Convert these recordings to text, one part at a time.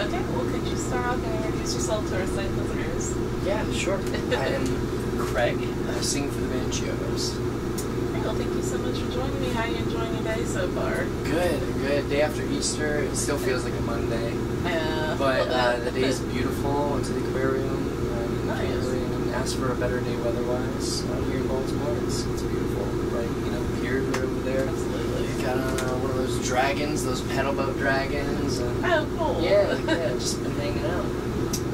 Okay, well, could you start off and introduce yourself to our site listeners? Yeah, sure. I am Craig. I sing for the band Chiodos. Great, well, thank you so much for joining me. How are you enjoying your day so far? Good. Day after Easter, it still feels like a Monday. Yeah. But the day is beautiful. Went to the aquarium. Nice. Can't really ask for a better day weather-wise. Out here in Baltimore, it's beautiful. Right, piers are over there. Absolutely. Got one of those dragons, those pedal boat dragons. And Oh, cool. yeah, just been hanging out.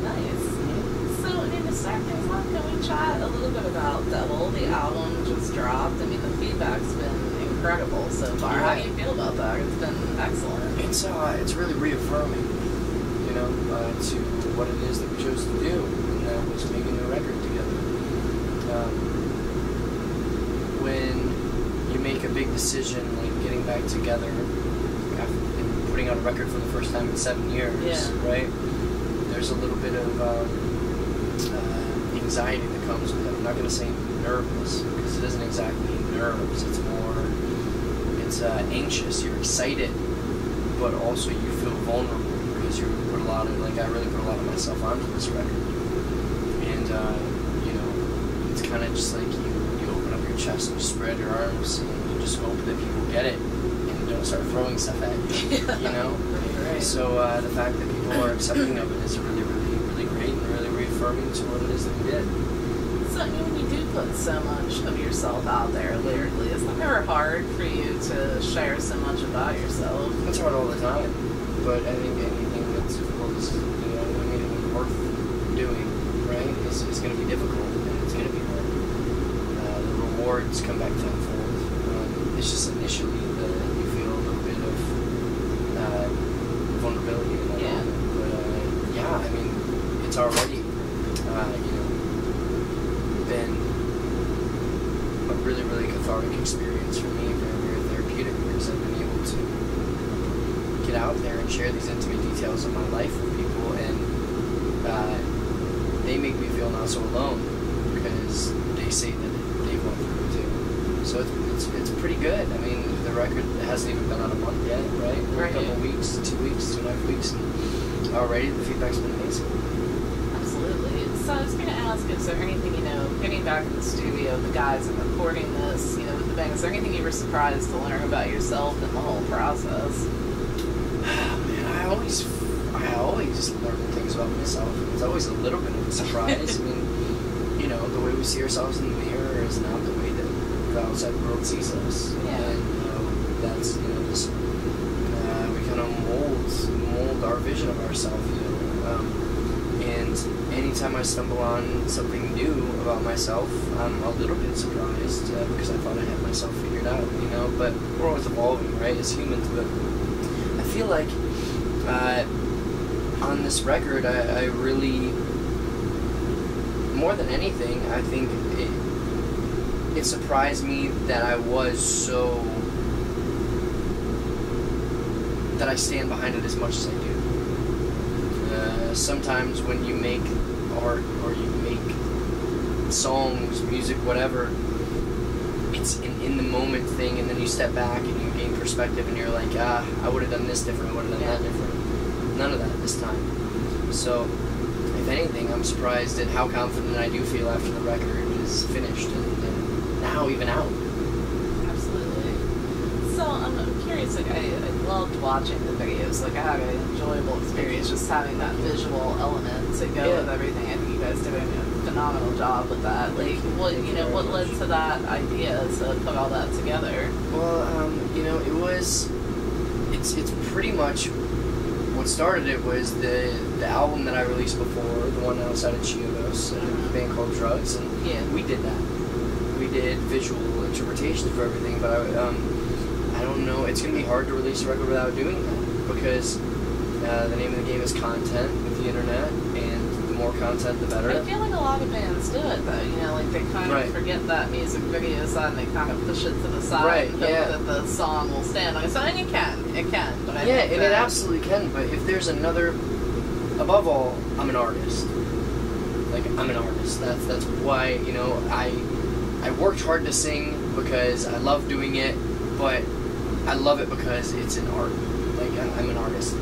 Nice. So, to start things off, can we chat a little bit about Devil? The album just dropped. I mean, the feedback's been incredible so far. Yeah. How do you feel about that? It's been excellent. It's really reaffirming, to what it is that we chose to do, and that was making a record together. When you make a big decision, like getting back together after putting out a record for the first time in 7 years, right? There's a little bit of anxiety that comes with it. I'm not going to say nervous, because it isn't exactly nerves. It's anxious. You're excited, but also you feel vulnerable because you put a lot of, I really put a lot of myself onto this record. And, it's kind of just like you open up your chest and you spread your arms and you just hope that people get it and don't start throwing stuff at you, Right. So the fact that people are accepting of it is really, really, really great and really reaffirming to what it is that we did. So, when you do put so much of yourself out there lyrically, is that ever hard for you to share so much about yourself? It's hard all the time, but I think anything that's difficult is, anything worth doing, right, is going to be difficult, and it's going to be hard. The rewards come back tenfold. It's just initially that you feel a little bit of vulnerability in that moment. But, it's already, been a really, really cathartic experience for me, very, very therapeutic, because I've been able to get out there and share these intimate details of my life with people, and they make me feel not so alone, because they say that they've went through it too. So it's pretty good. The record hasn't even been out a month yet, right? Right. A couple weeks, 2 weeks, 2.5 weeks, and already the feedback's been amazing. Absolutely. So I was going to ask, is there anything, getting back in the studio, the guys and recording this, with the band, is there anything you were surprised to learn about yourself in the whole process? Man, I always learn things about myself. It's always a little bit of a surprise. The way we see ourselves in the mirror is not the way that the outside world sees us. Yeah. And that's, this, we kind of mold our vision of ourselves, and anytime I stumble on something new about myself, I'm a little bit surprised because I thought I had myself figured out, but we're always evolving, right, as humans. But I feel like on this record, I really, more than anything, I think it surprised me that that I stand behind it as much as I do. Sometimes when you make art or you make songs, music, whatever, it's an in-the-moment thing, and then you step back and you gain perspective and you're like, I would have done this different, I would have done that different. None of that this time. So, if anything, I'm surprised at how confident I do feel after the record is finished and now even out. Absolutely. So, I'm curious, I loved watching the videos. I had an enjoyable experience just having that visual element to go with everything. I think you guys did a phenomenal job with that. What led to that idea to put all that together? Well, it's pretty much what started it was the album that I released before, the one outside of Chiodos, a band called Drugs, and we did that. We did visual interpretation for everything, but I don't know, it's going to be hard to release a record without doing that, because the name of the game is content with the internet, and the more content, the better. I feel like a lot of bands do it, though, they kind of forget that music video side, and they kind of push it to the side, and hope that the song will stand on it. So, and it can, but I think it absolutely can, but if there's another, above all, I'm an artist. I'm an artist. That's why, I worked hard to sing because I love doing it, but I love it because it's an art. I'm an artist.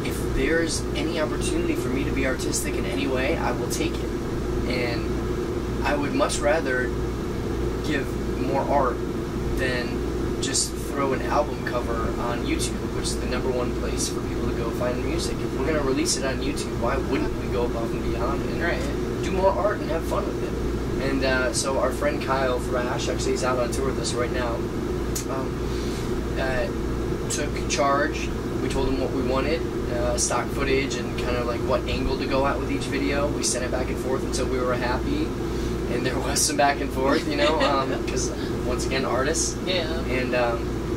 If there's any opportunity for me to be artistic in any way, I will take it. And I would much rather give more art than just throw an album cover on YouTube, which is the #1 place for people to go find music. If we're going to release it on YouTube, why wouldn't we go above and beyond and do more art and have fun with it? And so our friend Kyle Thrash, actually he's out on tour with us right now, took charge. We told him what we wanted, stock footage and kind of like what angle to go at with each video. We sent it back and forth until we were happy, and there was some back and forth, you know, because once again, artists. Yeah. And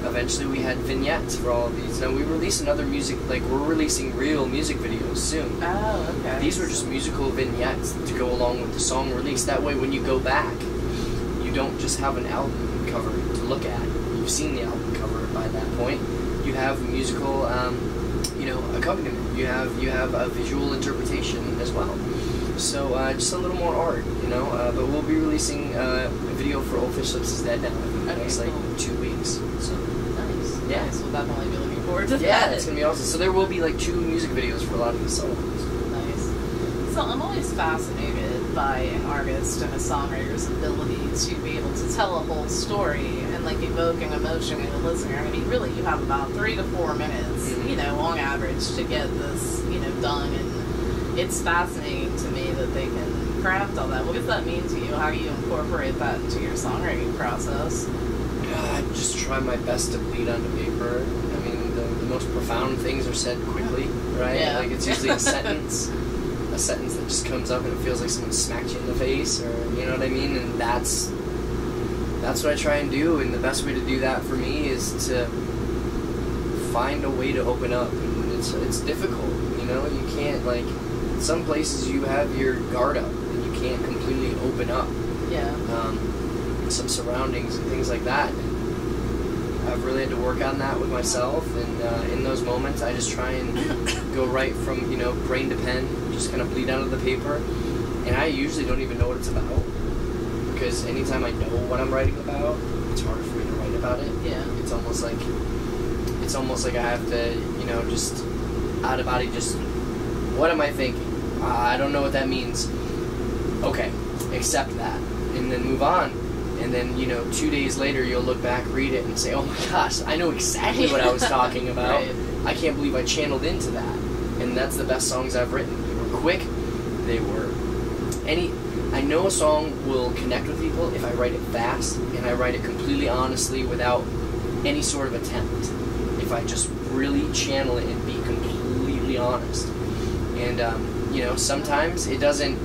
eventually we had vignettes for all of these. Now we release another music, like we're releasing real music videos soon. Oh, okay. These were just musical vignettes to go along with the song release. That way when you go back, you don't just have an album cover to look at. You've seen the album cover by that point. You have musical, you know, accompaniment. You have a visual interpretation as well. So just a little more art, you know. But we'll be releasing a video for Old Fish Lips is Dead now in the next like 2 weeks. So nice. yeah, so we'll definitely be looking forward to that. Yeah, it's gonna be awesome. So there will be like 2 music videos for a lot of these songs. Nice. So I'm always fascinated by an artist and a songwriter's ability to be able to tell a whole story and like evoke an emotion in a listener. I mean, really, you have about 3 to 4 minutes, you know, on average, to get this, you know, done. And it's fascinating to me that they can craft all that. What does that mean to you? How do you incorporate that into your songwriting process? I just try my best to bleed onto paper. I mean, the most profound things are said quickly, right? Yeah. Like it's usually a sentence that just comes up and it feels like someone smacked you in the face, or you know what I mean? And that's what I try and do. And the best way to do that for me is to find a way to open up. And it's difficult, you know. You can't, like, some places you have your guard up and you can't completely open up. Yeah. Some surroundings and things like that. And I've really had to work on that with myself, and in those moments I just try and go right from, you know, brain to pen, just kind of bleed out of the paper, and I usually don't even know what it's about, because anytime I know what I'm writing about, it's harder for me to write about it. Yeah. It's almost like I have to, you know, just out of body, just, what am I thinking? I don't know what that means. Okay, accept that, and then move on. And then, you know, 2 days later, you'll look back, read it, and say, oh my gosh, I know exactly what I was talking about. Right. I can't believe I channeled into that. And that's the best songs I've written. They were quick. They were... I know a song will connect with people if I write it fast, and I write it completely honestly without any sort of attempt. If I just really channel it and be completely honest. And, you know, sometimes it doesn't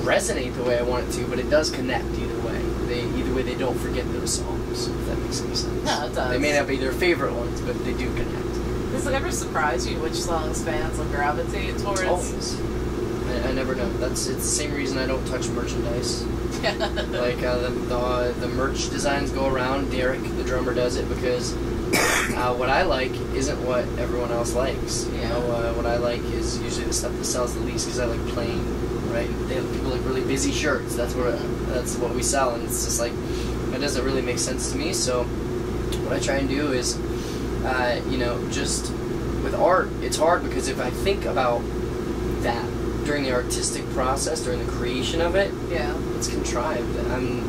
resonate the way I want it to, but it does connect either way. Either way, they don't forget those songs, if that makes any sense. No, it does. They may not be their favorite ones, but they do connect. Does it ever surprise you which songs fans will gravitate towards? Always. I never know. It's the same reason I don't touch merchandise. Like the merch designs go around. Derek, the drummer, does it because what I like isn't what everyone else likes. You know, what I like is usually the stuff that sells the least because I like plain. Right? People like really busy shirts. That's what we sell, and it's just like it doesn't really make sense to me. So what I try and do is, you know, just with art, it's hard because if I think about that during the artistic process, during the creation of it, yeah, it's contrived. I'm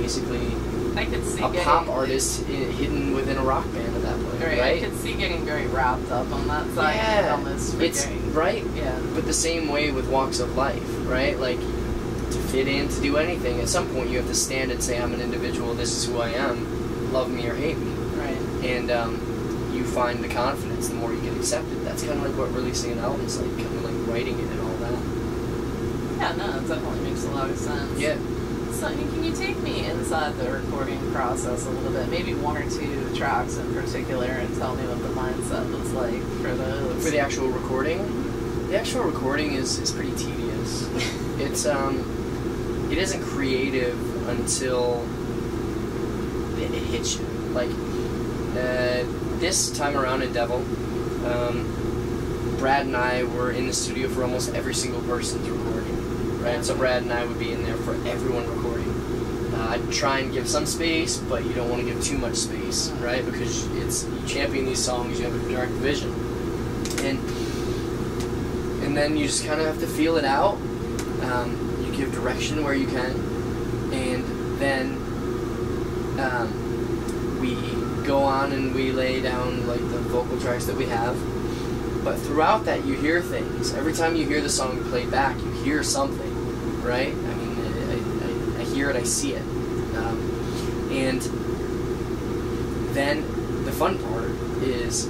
basically I could see a pop artist hidden within a rock band at that point, right? I could see getting very wrapped up on that side. Yeah, almost it's right. Yeah, but the same way with walks of life, right? Like to fit in, to do anything, at some point you have to stand and say, "I'm an individual. This is who I am. Love me or hate me." Right. And you find the confidence the more you get accepted. That's kind of like what releasing an album is like, kind of like writing it and all that. Yeah, no, it definitely makes a lot of sense. Yeah. So, can you take me inside the recording process a little bit? Maybe 1 or 2 tracks in particular, and tell me what the mindset was like for those. For the actual recording, the actual recording is pretty tedious. It's it isn't creative until it hits you. Like this time around in Devil, Brad and I were in the studio for almost every single person's recording. Right, so Brad and I would be in there for everyone recording. I'd try and give some space, but you don't want to give too much space, right? Because you champion these songs, you have a direct vision. And then you just kind of have to feel it out. You give direction where you can, and then we go on and we lay down like the vocal tracks that we have. But throughout that, you hear things. Every time you hear the song played back, you hear something, right? I mean, I hear it, I see it. And then the fun part is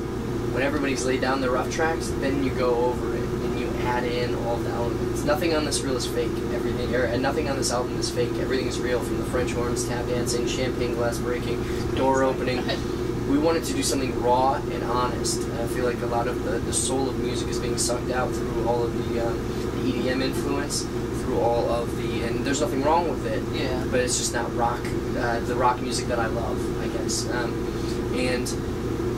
when everybody's laid down the rough tracks, then you go over it and you add in all the elements. Nothing on this reel is fake. Nothing on this album is fake. Everything is real, from the French horns, tap dancing, champagne glass breaking, door opening. We wanted to do something raw and honest. And I feel like a lot of the soul of music is being sucked out through all of the EDM influence, through all of and there's nothing wrong with it. Yeah. But it's just not rock, the rock music that I love, I guess. And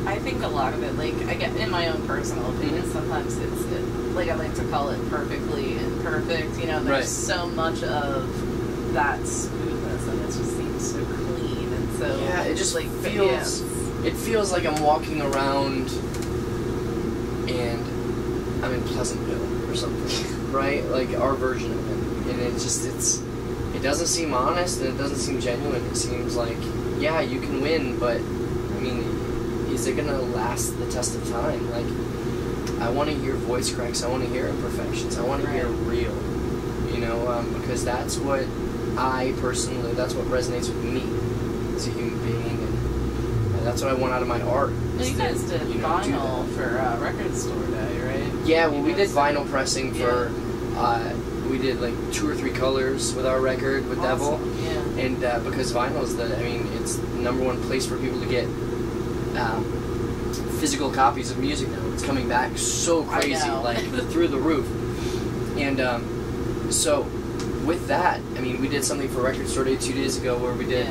I think a lot of it, like, I get, in my own personal opinion, sometimes like, I like to call it perfectly imperfect. You know, there's so much of that smoothness, and it just seems so clean and so. Yeah, it just like feels. It feels like I'm walking around and I'm in Pleasantville or something, right? Like our version of it, and it doesn't seem honest and it doesn't seem genuine. It seems like, yeah, you can win, but I mean, is it gonna last the test of time? Like, I want to hear voice cracks, I want to hear imperfections, I want to hear real, you know, because that's what that's what resonates with me as a human being, and that's what I want out of my art. Well, you guys did vinyl for Record Store Day, right? Yeah, well, we did vinyl pressing for, we did like 2 or 3 colors with our record, with Devil, and because vinyl is it's the #1 place for people to get physical copies of music now. It's coming back so crazy, like through the roof. And so with that, I mean, we did something for Record Store Day 2 days ago where we did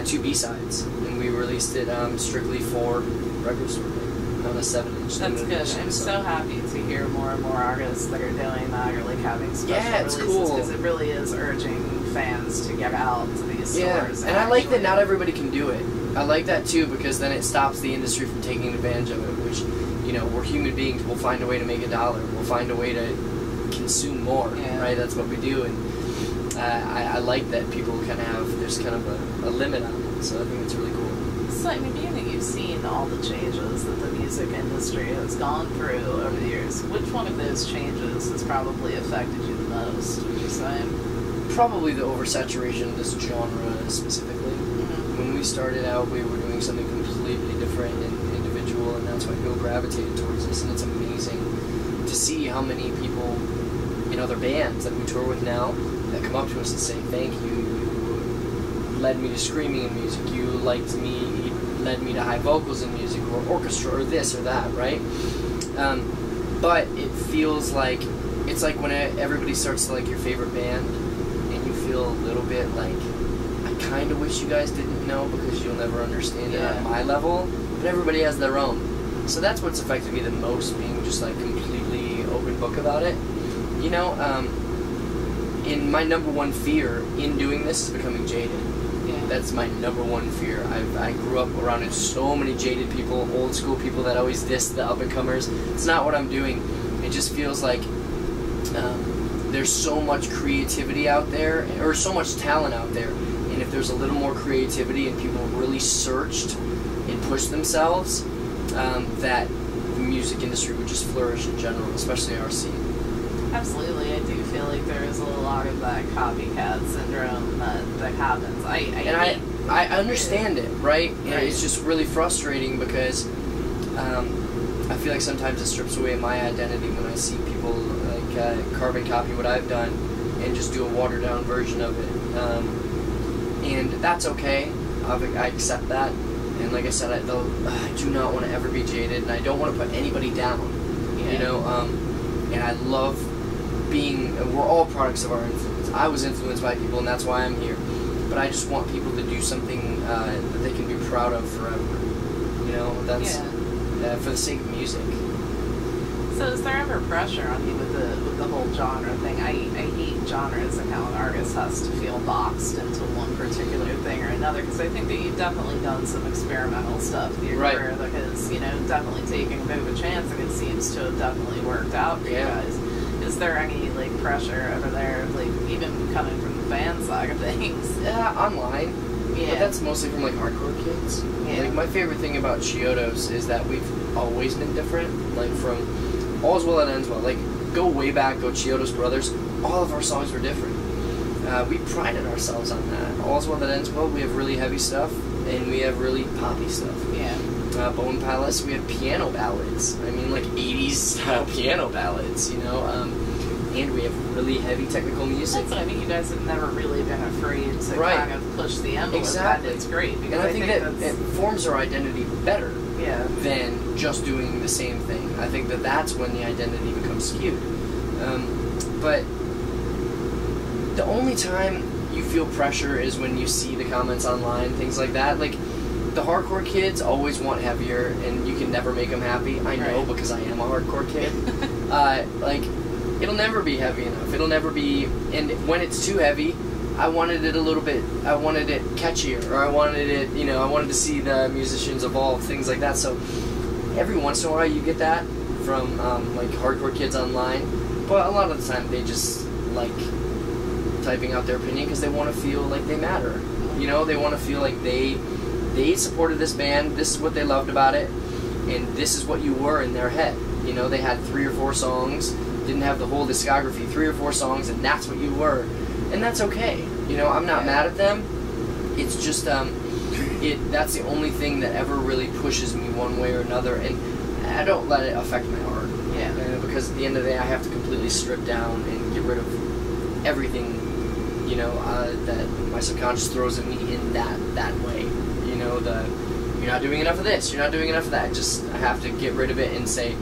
2 B-sides, and we released it strictly for Record Store Day on a 7-inch. That's good. I'm so happy to hear more and more artists that are doing that, or like having special releases, because it really is urging fans to get out to these stores. And I like that not everybody can do it. I like that too, because then it stops the industry from taking advantage of it, which, you know, we're human beings. We'll find a way to make $1. We'll find a way to consume more, right? That's what we do. And I like that people kind of have, there's kind of a limit on it, so I think it's really cool. So, I mean, being that you've seen all the changes that the music industry has gone through over the years, which one of those changes has probably affected you the most, would you say? Probably the oversaturation of this genre specifically. When we started out, we were doing something completely different and individual, and that's why people gravitated towards this. And it's amazing to see how many people in other bands that we tour with now that come up to us and say, thank you, you led me to screaming in music, you liked me, you led me to high vocals in music, or orchestra, or this or that, right? But it feels like, it's like when everybody starts to like your favorite band, and you feel a little bit like, I kind of wish you guys didn't know, because you'll never understand it at my level, but everybody has their own. So that's what's affected me the most, being just like completely open book about it. You know, in my #1 fear in doing this is becoming jaded. That's my #1 fear. I grew up around so many jaded people, old school people that always diss the up-and-comers. It's not what I'm doing. It just feels like there's so much creativity out there, or so much talent out there, and if there's a little more creativity and people really searched and pushed themselves, that the music industry would just flourish in general, especially our scene. Absolutely, I do feel like there is a lot of that copycat syndrome that happens. I understand it, right? And it's just really frustrating, because I feel like sometimes it strips away my identity when I see people like carbon copy what I've done and just do a watered down version of it. And that's okay. I accept that. And like I said, I do not want to ever be jaded, and I don't want to put anybody down. You know, and I love we're all products of our influence. I was influenced by people, and that's why I'm here. But I just want people to do something that they can be proud of forever. You know, that's for the sake of music. So is there ever pressure on you with the whole genre thing? I hate genres and how an artist has to feel boxed into one particular thing or another, because I think that you've definitely done some experimental stuff with your career that has, you know, definitely taken a bit of a chance, and it seems to have definitely worked out for you guys. Is there any, like, pressure over there, like, even coming from the fan side of things? Yeah, online. Yeah. But that's mostly from, like, hardcore kids. Yeah. Like, my favorite thing about Chiodos is that we've always been different. Like, from All's Well That Ends Well. Like, go way back, go Chiodos Brothers. All of our songs were different. We prided ourselves on that. All's Well That Ends Well, we have really heavy stuff, and we have really poppy stuff. Yeah. Bone Palace, we have piano ballads. I mean, like 80s style piano ballads, you know? And we have really heavy technical music. That's what I mean. You guys have never really been afraid to kind of push the envelope. Exactly. It's great. Because and I think that it forms our identity better than just doing the same thing. I think that that's when the identity becomes skewed. But the only time you feel pressure is when you see the comments online, things like that. Like, the hardcore kids always want heavier, and you can never make them happy. I know, because I am a hardcore kid. Like, it'll never be heavy enough. It'll never be, and when it's too heavy, I wanted it a little bit, I wanted it catchier, or I wanted it, you know, I wanted to see the musicians evolve, things like that. So every once in a while you get that from, like, hardcore kids online, but a lot of the time they just like typing out their opinion because they want to feel like they matter. You know, they want to feel like they supported this band, this is what they loved about it, and this is what you were in their head. You know, they had 3 or 4 songs, didn't have the whole discography, 3 or 4 songs, and that's what you were. And that's okay. You know, I'm not mad at them. It's just, that's the only thing that ever really pushes me one way or another, and I don't let it affect my art. Yeah. Because at the end of the day, I have to completely strip down and get rid of everything, you know, that my subconscious throws at me in that way. You know, you're not doing enough of this, you're not doing enough of that. I have to get rid of it and say,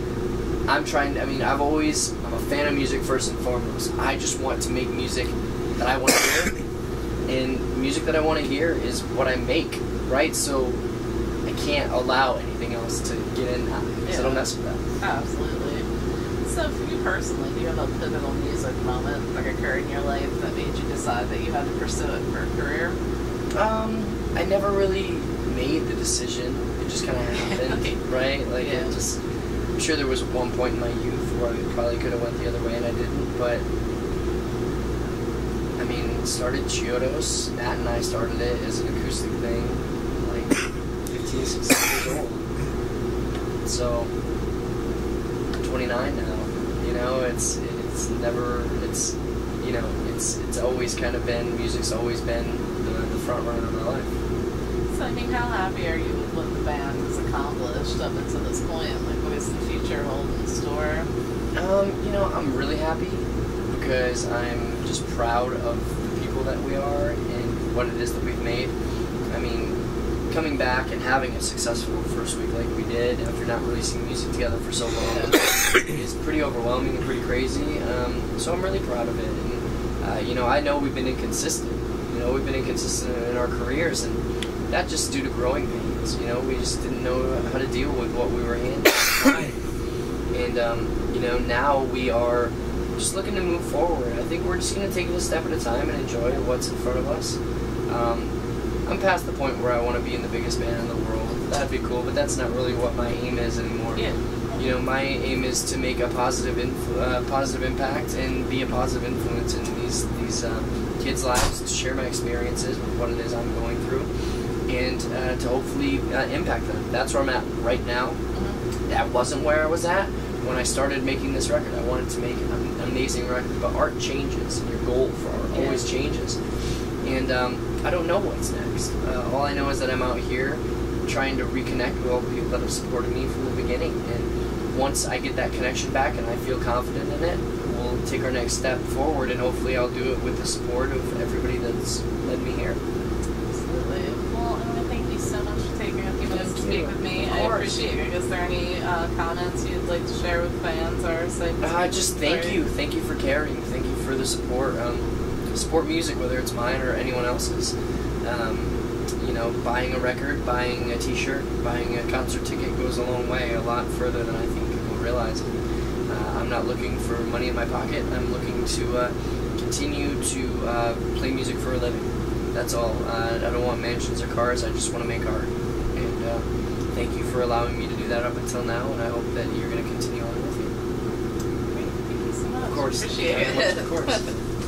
I'm a fan of music first and foremost. I just want to make music that I want to hear, and music that I want to hear is what I make, right? So I can't allow anything else to get in that, because it'll mess with that. Absolutely. So for you personally, do you have a pivotal music moment that occurred in your life that made you decide that you had to pursue it for a career? I never really made the decision. It just kind of happened, right? Like, it just, I'm sure there was one point in my youth where I probably could have went the other way and I didn't, but I mean, started Chiodos. Matt and I started it as an acoustic thing, like 15, 16 years old. So, I'm 29 now. You know, it's always kind of been, music's always been the front runner of my life. So, I mean, how happy are you with what the band has accomplished up until this point? Like, what does the future hold in store? You know, I'm really happy because I'm just proud of the people that we are and what it is that we've made. I mean, coming back and having a successful first week like we did after not releasing music together for so long is pretty overwhelming and pretty crazy. So I'm really proud of it. And, you know, I know we've been inconsistent. You know, we've been inconsistent in our careers, and that just due to growing pains. You know, we just didn't know how to deal with what we were handling. And, you know, now we are just looking to move forward. I think we're just going to take it a step at a time and enjoy what's in front of us. I'm past the point where I want to be in the biggest band in the world. That'd be cool, but that's not really what my aim is anymore. Yeah. You know, my aim is to make a positive impact and be a positive influence in these kids' lives, to share my experiences with what it is I'm going through, and to hopefully impact them. That's where I'm at right now. Mm-hmm. That wasn't where I was at when I started making this record. I wanted to make an amazing record, but art changes, and your goal for art always changes. And I don't know what's next. All I know is that I'm out here trying to reconnect with all the people that have supported me from the beginning. And once I get that connection back and I feel confident in it, we'll take our next step forward, and hopefully I'll do it with the support of everybody that's led me here. Absolutely. Well, I want to thank you so much for taking a few minutes to speak with me. I appreciate it. Is there any comments you'd like to share with fans or say? Just thank you. Thank you for caring. Thank you for the support. Support music, whether it's mine or anyone else's. You know, buying a record, buying a t-shirt, buying a concert ticket goes a long way, a lot further than I think most realizing. I'm not looking for money in my pocket. I'm looking to continue to play music for a living. That's all. I don't want mansions or cars. I just want to make art. And thank you for allowing me to do that up until now, and I hope that you're going to continue on with it. Great. Thank you so much. Of course. Appreciate it. Of course.